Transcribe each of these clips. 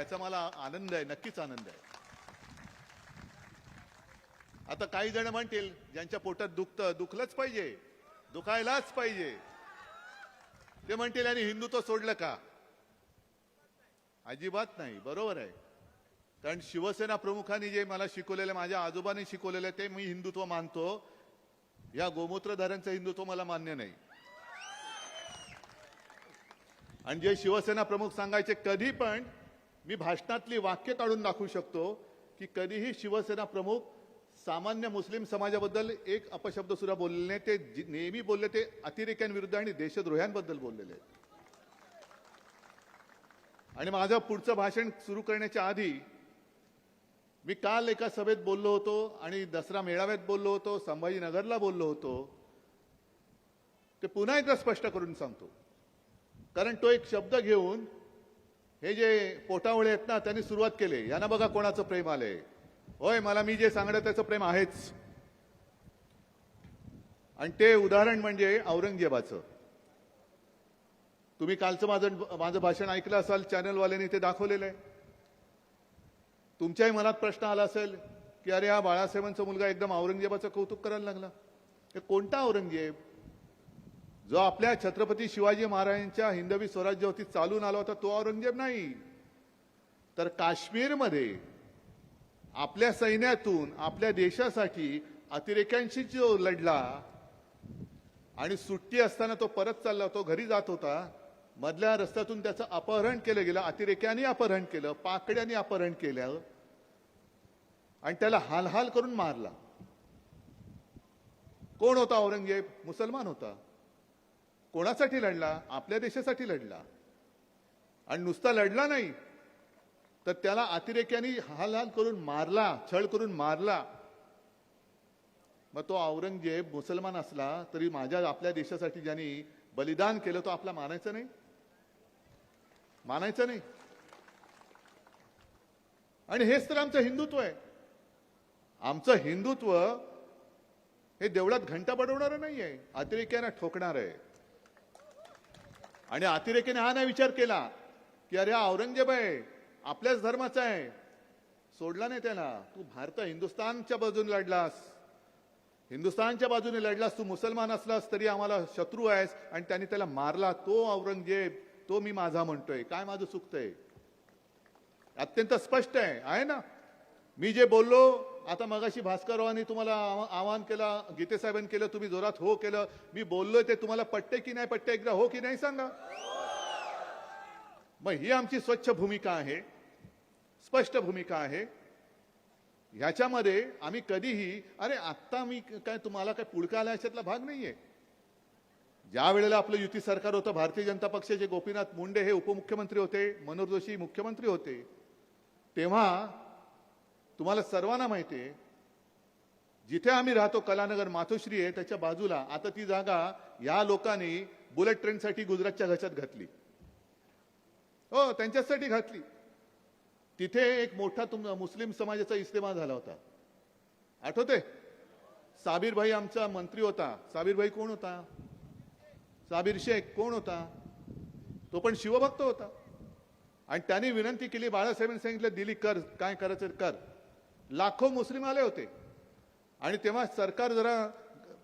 याचा मला आनंद आहे, नक्कीच आनंद आहे. आता काही जण म्हणतील ज्यांच्या पोटात दुखतं, दुखलंच पाहिजे, दुखायलाच पाहिजे. ते म्हणतील आणि हिंदुत्व सोडलं का? अजिबात नाही, बरोबर आहे. कारण शिवसेना प्रमुखांनी जे मला शिकवलेलं, माझ्या आजोबांनी शिकवलेलं ते मी हिंदुत्व मानतो. या गोमूत्रधाऱ्यांचं हिंदुत्व मला मान्य नाही. आणि जे शिवसेना प्रमुख सांगायचे, कधी पण मी भाषणातली वाक्य काढून दाखवू शकतो की कधीही शिवसेना प्रमुख सामान्य मुस्लिम समाजाबद्दल एक अपशब्द सुद्धा बोलले नाही. ते नेहमी बोलले ते अतिरेक्यांविरुद्ध आणि देशद्रोह्यांबद्दल बोललेले. आणि माझं पुढचं भाषण सुरू करण्याच्या आधी मी काल एका सभेत बोललो होतो आणि दसरा मेळाव्यात बोललो होतो, संभाजीनगरला बोललो होतो. ते पुन्हा एकदा स्पष्ट करून सांगतो, कारण तो एक शब्द घेऊन हे जे पोटावळे आहेत ना त्यांनी सुरुवात केली, यांना बघा कोणाचं प्रेम आलंय. होय, मला मी जे सांगणं त्याचं प्रेम आहेच. आणि ते उदाहरण म्हणजे औरंगजेबाचं. तुम्ही कालचं माझं भाषण ऐकलं असाल, चॅनलवाल्यांनी ते दाखवलेलं आहे. तुमच्याही मनात प्रश्न आला असेल की अरे हा बाळासाहेबांचा मुलगा एकदम औरंगजेबाचं कौतुक करायला लागला. हे कोणता औरंगजेब? जो आपल्या छत्रपती शिवाजी महाराजांच्या हिंदवी स्वराज्यावरती चालून आला होता तो औरंगजेब नाही. तर काश्मीरमध्ये आपल्या सैन्यातून आपल्या देशासाठी अतिरेक्यांशी जो लढला आणि सुट्टी असताना तो परत चालला, तो घरी जात होता, मधल्या रस्त्यातून त्याचं अपहरण केलं गेलं, अतिरेक्यांनी अपहरण केलं, पाकड्यांनी अपहरण केलं आणि त्याला हाल करून मारला. कोण होता औरंगजेब? मुसलमान होता. कोणासाठी लढला? आपल्या देशासाठी लढला. आणि नुसता लढला नाही तर त्याला अतिरेक्यांनी हाल करून मारला, छळ करून मारला. मग तो औरंगजेब मुसलमान असला तरी आपल्या देशासाठी ज्यांनी बलिदान केलं तो आपला मानायचं नाही? मानायचं नाही. आणि हेच तर आमचं हिंदुत्व आहे. आमचं हिंदुत्व हे देवळात घंटा बडवणारं नाहीये, अतिरेक्यांना ठोकणार आहे. आणि अतिरेक्याने हा नाही विचार केला की अरे हा औरंगजेब आहे, आपल्याच धर्माचा आहे, सोडला नाही त्याला. तू हिंदुस्थानच्या बाजूने लढलास, हिंदुस्थानच्या बाजूने लढलास, तू मुसलमान असलास तरी आम्हाला शत्रू आहेस. आणि त्यांनी त्याला मारला. तो औरंगजेब, तो मी माझा म्हणतोय. काय माझं चुकतंय? अत्यंत स्पष्ट आहे ना. मी जे बोललो आता मगाशी भास्कररावांनी तुम्हाला आवाहन केलं, गीते साहेबांनी केलं, तुम्ही जोरात हो केलं. मी बोललोय ते तुम्हाला पटते की नाही पटते? एकदा हो की नाही सांगा. मग ही आमची स्वच्छ भूमिका आहे, स्पष्ट भूमिका आहे. ह्याच्यामध्ये आम्ही कधीही अरे आत्ता मी काय तुम्हाला काय पुढका आला याच्यातला भाग नाहीये. ज्या वेळेला आपलं युती सरकार होतं, भारतीय जनता पक्षाचे गोपीनाथ मुंडे हे उपमुख्यमंत्री होते, मनोहर जोशी मुख्यमंत्री होते, तेव्हा तुम्हाला सर्वांना माहिती आहे जिथे आम्ही राहतो कलानगर मातोश्री आहे त्याच्या बाजूला आता ती जागा या लोकांनी बुलेट ट्रेनसाठी गुजरातच्या घशात घातली. हो, त्यांच्यासाठी घातली. तिथे एक मोठा मुस्लिम समाजाचा इस्तेमा झाला होता, आठवते? साबिर भाई आमचा मंत्री होता. साबिर भाई कोण होता? साबिर शेख कोण होता? तो पण शिवभक्त होता. आणि त्यांनी विनंती केली, बाळासाहेबांनी सांगितलं दिली, कर, काय करायचं कर. लाखो मुस्लिम आले होते. आणि तेव्हा सरकार जरा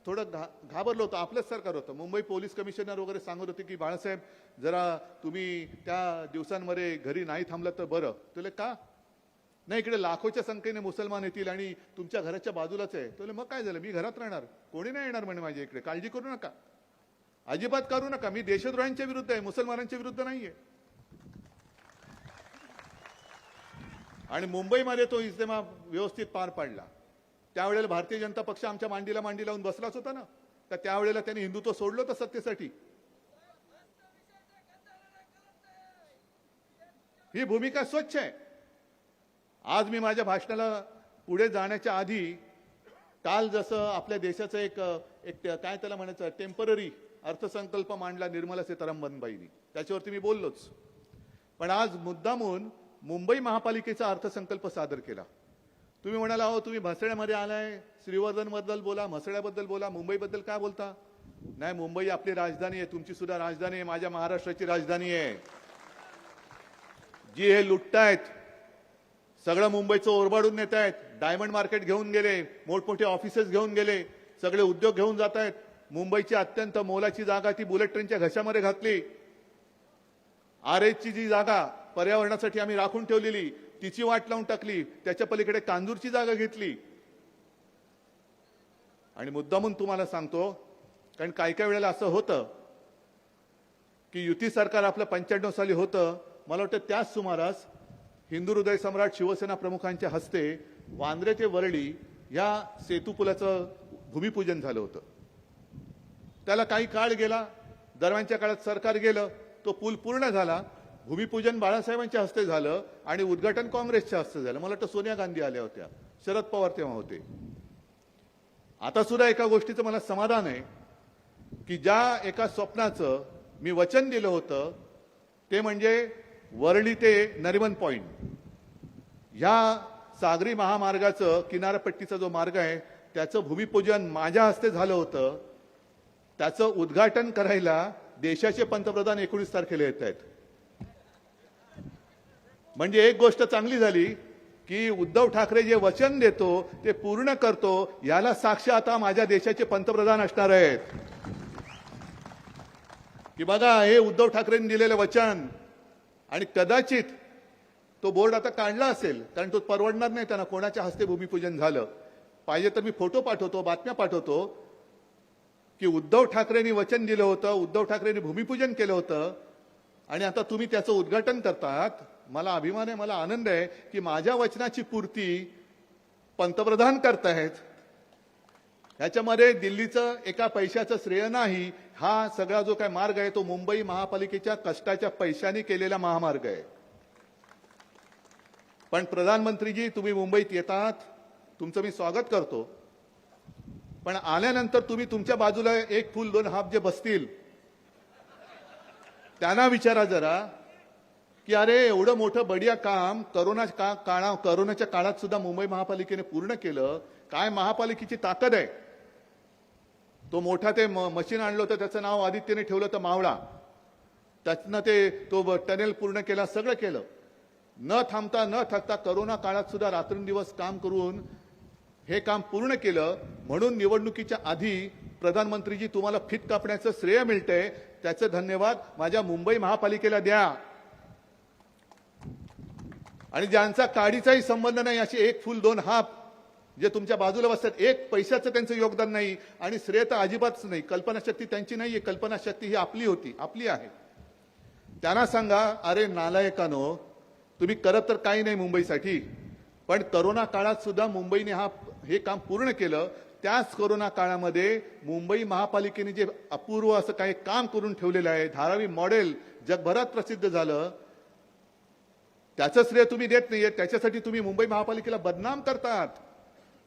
थोडं घाबरलं होतं. आपलंच सरकार होतं. मुंबई पोलीस कमिशनर वगैरे सांगत होते की बाळासाहेब जरा तुम्ही त्या दिवसांमध्ये घरी नाही थांबलं तर बरं. तुला का नाही, इकडे लाखोच्या संख्येने मुसलमान येतील आणि तुमच्या घराच्या बाजूलाच आहे. तुला मग काय झालं, मी घरात राहणार, कोणी नाही येणार म्हणे माझ्या इकडे, काळजी करू नका, अजिबात करू नका. मी देशद्रोह्यांच्या विरुद्ध आहे, मुसलमानांच्या विरुद्ध नाहीये. आणि मुंबईमध्ये तो इस्तेमा व्यवस्थित पार पाडला. त्यावेळेला भारतीय जनता पक्ष आमच्या मांडीला मांडी लावून बसलाच होता ना. तर त्यावेळेला त्यांनी हिंदुत्व सोडलं होतं सत्तेसाठी. ही भूमिका स्वच्छ आहे. आज मी माझ्या भाषणाला पुढे जाण्याच्या आधी काल जसं आपल्या देशाचं एक काय त्याला म्हणायचं टेम्पररी अर्थसंकल्प मांडला निर्मला सीतारामनबाईंनी, त्याच्यावरती मी बोललोच. पण आज मुद्दामून मुंबई महापालिकेचा अर्थसंकल्प सादर केला. तुम्ही म्हणाला हो तुम्ही म्हसळ्यामध्ये आलाय, श्रीवर्धन बद्दल बोला, म्हसळ्याबद्दल बोला, मुंबईबद्दल काय बोलता? नाही, मुंबई आपली राजधानी आहे, तुमची सुद्धा राजधानी आहे, माझ्या महाराष्ट्राची राजधानी आहे. जी हे लुटतायत, सगळं मुंबईचं ओरबाडून नेत आहेत, डायमंड मार्केट घेऊन गेले, मोठमोठे ऑफिसेस घेऊन गेले, सगळे उद्योग घेऊन जात आहेत, मुंबईची अत्यंत मोलाची जागा ती बुलेट ट्रेनच्या घशामध्ये घातली. आरेची जी जागा पर्यावरणासाठी आम्ही राखून ठेवलेली तिची वाट लावून टाकली, त्याच्या पलीकडे कांजूरची जागा घेतली. आणि मुद्दामून तुम्हाला सांगतो, कारण काही काही वेळेला असं होतं की युती सरकार आपलं 95 साली होतं, मला वाटतं त्याच सुमारास हिंदू हृदय सम्राट शिवसेना प्रमुखांच्या हस्ते वांद्रे ते वरळी या सेतू पुलाचं भूमिपूजन झालं होतं. त्याला काही काळ गेला, दरम्यानच्या काळात सरकार गेलं, तो पूल पूर्ण झाला, भूमिपूजन बाळासाहेबांच्या हस्ते झालं आणि उद्घाटन काँग्रेसच्या हस्ते झालं. मला वाटतं सोनिया गांधी आल्या होत्या, शरद पवार तेव्हा होते. आता सुद्धा एका गोष्टीचं मला समाधान आहे की ज्या एका स्वप्नाचं मी वचन दिलं होतं ते म्हणजे वरळी ते नरिमन पॉइंट ह्या सागरी महामार्गाचं किनारपट्टीचा जो मार्ग आहे त्याचं भूमिपूजन माझ्या हस्ते झालं होतं. त्याचं उद्घाटन करायला देशाचे पंतप्रधान 19 तारखेला येत आहेत. म्हणजे एक गोष्ट चांगली झाली की उद्धव ठाकरे जे वचन देतो ते पूर्ण करतो, याला साक्ष आता माझ्या देशाचे पंतप्रधान असणार आहेत की बघा हे उद्धव ठाकरेंनी दिलेलं वचन. आणि कदाचित तो बोर्ड आता काढला असेल, कारण तो परवडणार नाही त्यांना कोणाच्या हस्ते भूमिपूजन झालं. पाहिजे तर मी फोटो पाठवतो, बातम्या पाठवतो की उद्धव ठाकरेंनी वचन दिलं होतं, उद्धव ठाकरेंनी भूमिपूजन केलं होतं आणि आता तुम्ही त्याचं उद्घाटन करतात. मला अभिमान आहे, मला आनंद आहे की माझ्या वचनाची पूर्ती पंतप्रधान करतायत. ह्याच्यामध्ये दिल्लीचं एका पैशाचं श्रेय नाही. हा सगळा जो काय मार्ग आहे तो मुंबई महापालिकेच्या कष्टाच्या पैशांनी केलेला महामार्ग आहे. पण प्रधानमंत्रीजी तुम्ही मुंबईत येतात, तुमचं मी स्वागत करतो, पण आल्यानंतर तुम्ही तुमच्या बाजूला एक फूल दोन हात जे बसतील त्यांना विचारा जरा की अरे एवढं मोठं बढिया काम करोनाच्या काळात सुद्धा मुंबई महापालिकेने पूर्ण केलं. काय महापालिकेची ताकद आहे. तो मोठा ते मशीन आणलं होतं, त्याचं नाव आदित्यने ठेवलं होतं मावळा. त्यातनं तो टनेल पूर्ण केला, सगळं केलं. न थांबता न थकता करोना काळात सुद्धा रात्रंदिवस काम करून हे काम पूर्ण केलं. म्हणून निवडणुकीच्या आधी प्रधानमंत्रीजी तुम्हाला फीत कापण्याचं श्रेय मिळतंय, त्याचं धन्यवाद माझ्या मुंबई महापालिकेला द्या. आणि ज्यांचा काडीचाही संबंध नाही असे एक फूल दोन हात जे तुमच्या बाजूला बसतात, एक पैशाचं त्यांचं योगदान नाही आणि श्रेय तर अजिबातच नाही. कल्पनाशक्ती त्यांची नाहीये, कल्पनाशक्ती ही आपली होती, आपली आहे. त्यांना सांगा अरे नालायकानो, तुम्ही करत तर काही नाही मुंबईसाठी, पण करोना काळात सुद्धा मुंबईने हे काम पूर्ण केलं. त्याच करोना काळामध्ये मुंबई महापालिकेने जे अपूर्व असं काही काम करून ठेवलेलं आहे, धारावी मॉडेल जगभरात प्रसिद्ध झालं, त्याचं श्रेय तुम्ही देत नाहीये. त्याच्यासाठी तुम्ही मुंबई महापालिकेला बदनाम करतात.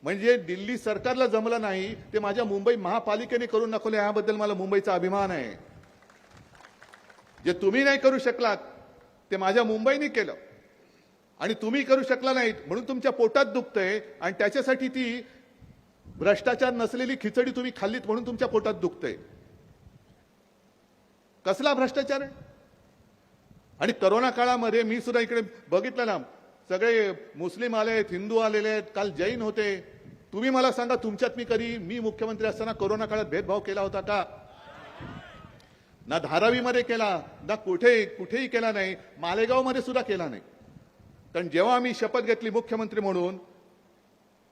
म्हणजे दिल्ली सरकारला जमलं नाही ते माझ्या मुंबई महापालिकेने करून दाखवले, याबद्दल मला मुंबईचा अभिमान आहे. जे तुम्ही नाही करू शकलात ते माझ्या मुंबईने केलं आणि तुम्ही करू शकला नाहीत म्हणून तुमच्या पोटात दुखतंय आणि त्याच्यासाठी ती भ्रष्टाचार नसलेली खिचडी तुम्ही खाल्लीत म्हणून तुमच्या पोटात दुखतंय. कसला भ्रष्टाचार आहे. आणि करोना काळामध्ये मी सुद्धा इकडे बघितलं ना, सगळे मुस्लिम आले आहेत, हिंदू आलेले आहेत, काल जैन होते. तुम्ही मला सांगा तुमच्यात मी मुख्यमंत्री असताना करोना काळात भेदभाव केला होता का. ना धारावीमध्ये केला, ना कुठेही केला नाही, मालेगावमध्ये सुद्धा केला नाही. कारण जेव्हा आम्ही शपथ घेतली मुख्यमंत्री म्हणून,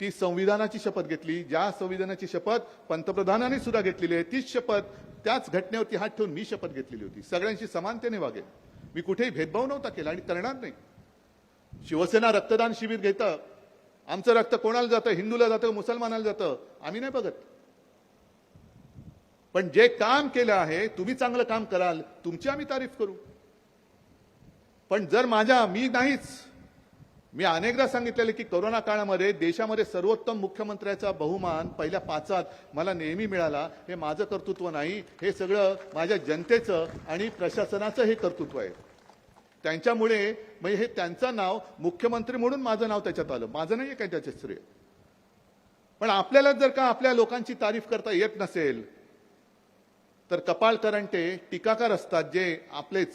ती संविधानाची शपथ घेतली. ज्या संविधानाची शपथ पंतप्रधानांनी सुद्धा घेतलेली आहे, तीच शपथ त्याच घटनेवरती हात ठेवून मी शपथ घेतलेली होती. सगळ्यांशी समानतेने वागेल, मी कुठेही भेदभाव नव्हता केला आणि करणार नाही. शिवसेना रक्तदान शिबिर घेतं, आमचं रक्त कोणाला जातं, हिंदूला जातं, मुसलमानाला जातं, आम्ही नाही बघत. पण जे काम केलं आहे, तुम्ही चांगलं काम कराल, तुमची आम्ही तारीफ करू. पण जर मी अनेकदा सांगितलेलं की करोना काळामध्ये देशामध्ये सर्वोत्तम मुख्यमंत्र्याचा बहुमान पहिल्या 5 मला नेहमी मिळाला. हे माझं कर्तृत्व नाही, हे सगळं माझ्या जनतेचं आणि प्रशासनाचं हे कर्तृत्व आहे. त्यांच्यामुळे म्हणजे हे त्यांचं नाव मुख्यमंत्री म्हणून माझं नाव त्याच्यात आलं, माझं नाहीये काय त्याच्यात श्रेय. पण आपल्याला जर का आपल्या लोकांची तारीफ करता येत नसेल तर कपाळ करंटे टीकाकार असतात जे आपलेच,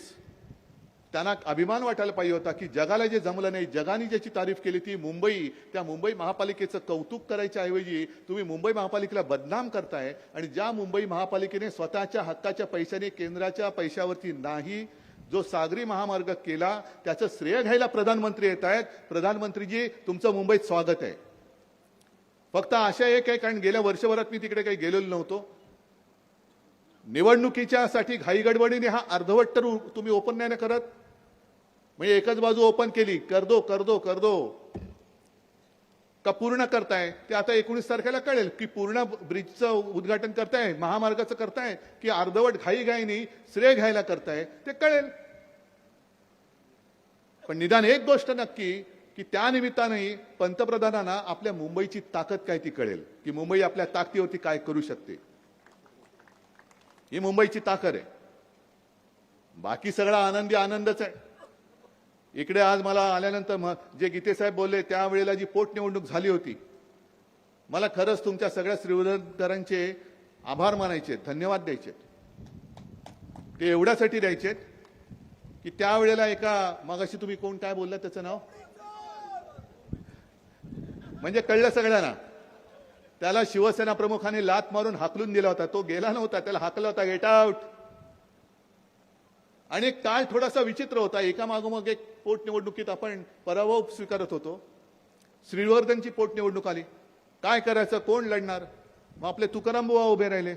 त्यांना अभिमान वाटायला पाहिजे होता की जगाला जे जमलं नाही, जगाने ज्याची तारीफ केली ती मुंबई, त्या मुंबई महापालिकेचं कौतुक करायच्या ऐवजी तुम्ही मुंबई महापालिकेला बदनाम करताय. आणि ज्या मुंबई महापालिकेने स्वतःच्या हक्काच्या पैशाने, केंद्राच्या पैशावरती नाही, जो सागरी महामार्ग केला, त्याचं श्रेय घ्यायला प्रधानमंत्री येत आहेत. प्रधानमंत्रीजी, तुमचं मुंबईत स्वागत आहे. फक्त आशा एक आहे, कारण गेल्या वर्षभरात मी तिकडे काही गेलेलो नव्हतो. निवडणुकीच्या साठी घाईगडबडीने हा अर्धवट तर तुम्ही ओपन नाही ना करत. म्हणजे एकच बाजू ओपन केली, कर दो का पूर्ण करताय. ते आता 19 तारखेला कळेल की पूर्ण ब्रिजचं उद्घाटन करताय, महामार्गाचं करताय, की अर्धवट घाईघाईनी श्रेय घ्यायला करताय, ते कळेल. पण निदान एक गोष्ट नक्की की त्या निमित्ताने पंतप्रधानांना आपल्या मुंबईची ताकद काय ती कळेल, की मुंबई आपल्या ताकदीवरती काय करू शकते. ही मुंबईची ताकद आहे. बाकी सगळा आनंदी आनंदच आहे. इकडे आज मला आल्यानंतर जे गीते साहेब बोलले, त्यावेळेला जी पोटनिवडणूक झाली होती, मला खरंच तुमच्या सगळ्या श्रीवर्धनकरांचे आभार मानायचे, धन्यवाद द्यायचे. ते एवढ्यासाठी द्यायचे की त्यावेळेला मगाशी तुम्ही कोण काय बोलला त्याचं नाव, म्हणजे कळलं सगळ्यांना, त्याला शिवसेना प्रमुखांनी लात मारून हाकलून दिला होता. तो गेला नव्हता, त्याला हाकला होता, गेट आउट. आणि काळ थोडासा विचित्र होता. एकामागोमाग एक पोटनिवडणुकीत आपण पराभव स्वीकारत होतो. श्रीवर्धनची पोटनिवडणूक आली, काय करायचं, कोण लढणार. मग आपले तुकाराम बुवा उभे राहिले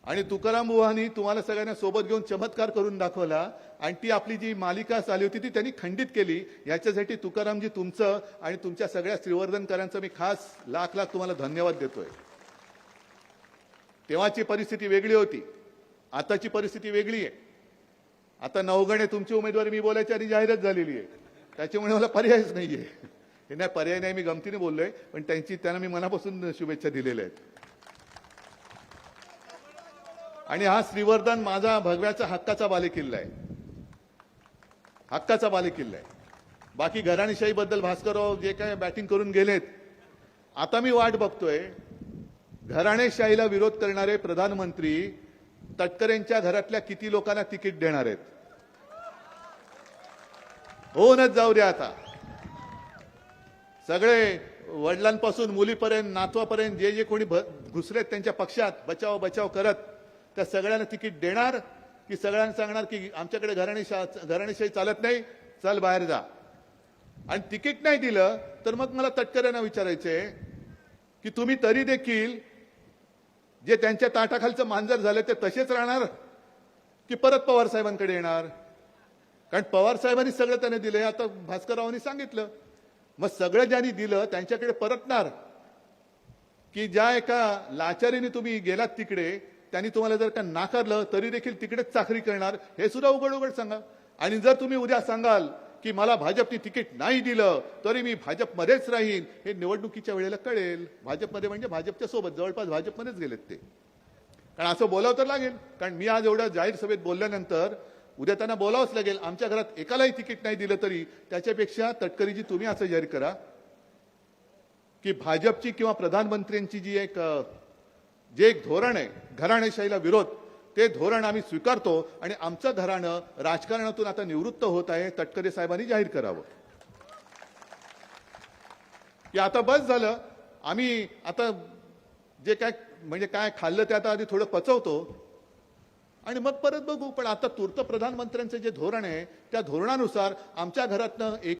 आणि तुकाराम बुवांनी तुम्हाला सगळ्यांना सोबत घेऊन चमत्कार करून दाखवला. आणि ती आपली जी मालिका चालली होती ती त्यांनी खंडित केली. याच्यासाठी तुकारामजी तुमचं आणि तुमच्या सगळ्या श्रीवर्धनकरांचं मी खास लाख तुम्हाला धन्यवाद देतोय. तेव्हाची परिस्थिती वेगळी होती, आताची परिस्थिती वेगळी आहे. आता नवगणे तुमची उमेदवारी मी बोलायची आधी जाहीरच झालेली आहे, त्याच्यामुळे मला पर्यायच नाहीये. हे नाही पर्याय नाही, मी गमतीने बोललोय, पण त्यांना मी मनापासून शुभेच्छा दिलेल्या आहेत. आणि हा श्रीवर्धन माझा भगव्याचा हक्काचा बालेकिल्ला आहे, हक्काचा बालेकिल्ला आहे. बाकी घराणेशाहीबद्दल भास्करराव जे काय बॅटिंग करून गेलेत, आता मी वाट बघतोय घराणेशाहीला विरोध करणारे प्रधानमंत्री तटकरेंच्या घरातल्या किती लोकांना तिकीट देणार आहेत. होऊनच जाऊ द्या. आता सगळे वडिलांपासून मुलीपर्यंत, नातवापर्यंत जे जे कोणी घुसलेत त्यांच्या पक्षात बचाव करत, त्या सगळ्यांना तिकीट देणार की सगळ्यांना सांगणार की आमच्याकडे घराणेशाही चालत नाही, चल बाहेर जा. आणि तिकीट नाही दिलं तर मग मला तटकरेंना विचारायचंय की तुम्ही तरी देखील जे त्यांच्या ताटाखालचं मांजर झालं ते तसेच राहणार की परत पवार साहेबांकडे येणार. कारण पवार साहेबांनी सगळं त्याने दिले, आता भास्कररावांनी सांगितलं. मग सगळं ज्यांनी दिलं त्यांच्याकडे परतणार की ज्या एका लाचारीने तुम्ही गेलात तिकडे, त्यांनी तुम्हाला जर का नाकारलं तरी देखील तिकडेच चाकरी करणार, हे सुद्धा उघड सांगा. आणि जर तुम्ही उद्या सांगाल की मला भाजपने तिकीट नाही दिलं तरी मी भाजपमध्येच राहीन, हे निवडणुकीच्या वेळेला कळेल. भाजपमध्ये म्हणजे भाजपच्या सोबत, जवळपास भाजपमध्येच गेलेत ते. कारण असं बोलावं तर लागेल, कारण मी आज एवढ्या जाहीर सभेत बोलल्यानंतर उद्या त्यांना बोलावंच लागेल. आमच्या घरात एकालाही तिकीट नाही दिलं तरी त्याच्यापेक्षा तटकरीजी तुम्ही असं जाहीर करा की भाजपची किंवा प्रधानमंत्र्यांची जे एक धोरण आहे घराणेशाहीला विरोध, ते धोरण आम्ही स्वीकारतो आणि आमचं घराणं राजकारणातून आता निवृत्त होत आहे. तटकरे साहेबांनी जाहीर करावं की आता बस झालं, आम्ही आता जे काय खाल्लं ते आता आधी थोडं पचवतो आणि मग परत बघू. पण आता तूर्त प्रधानमंत्र्यांचं जे धोरण आहे त्या धोरणानुसार आमच्या घरातनं एक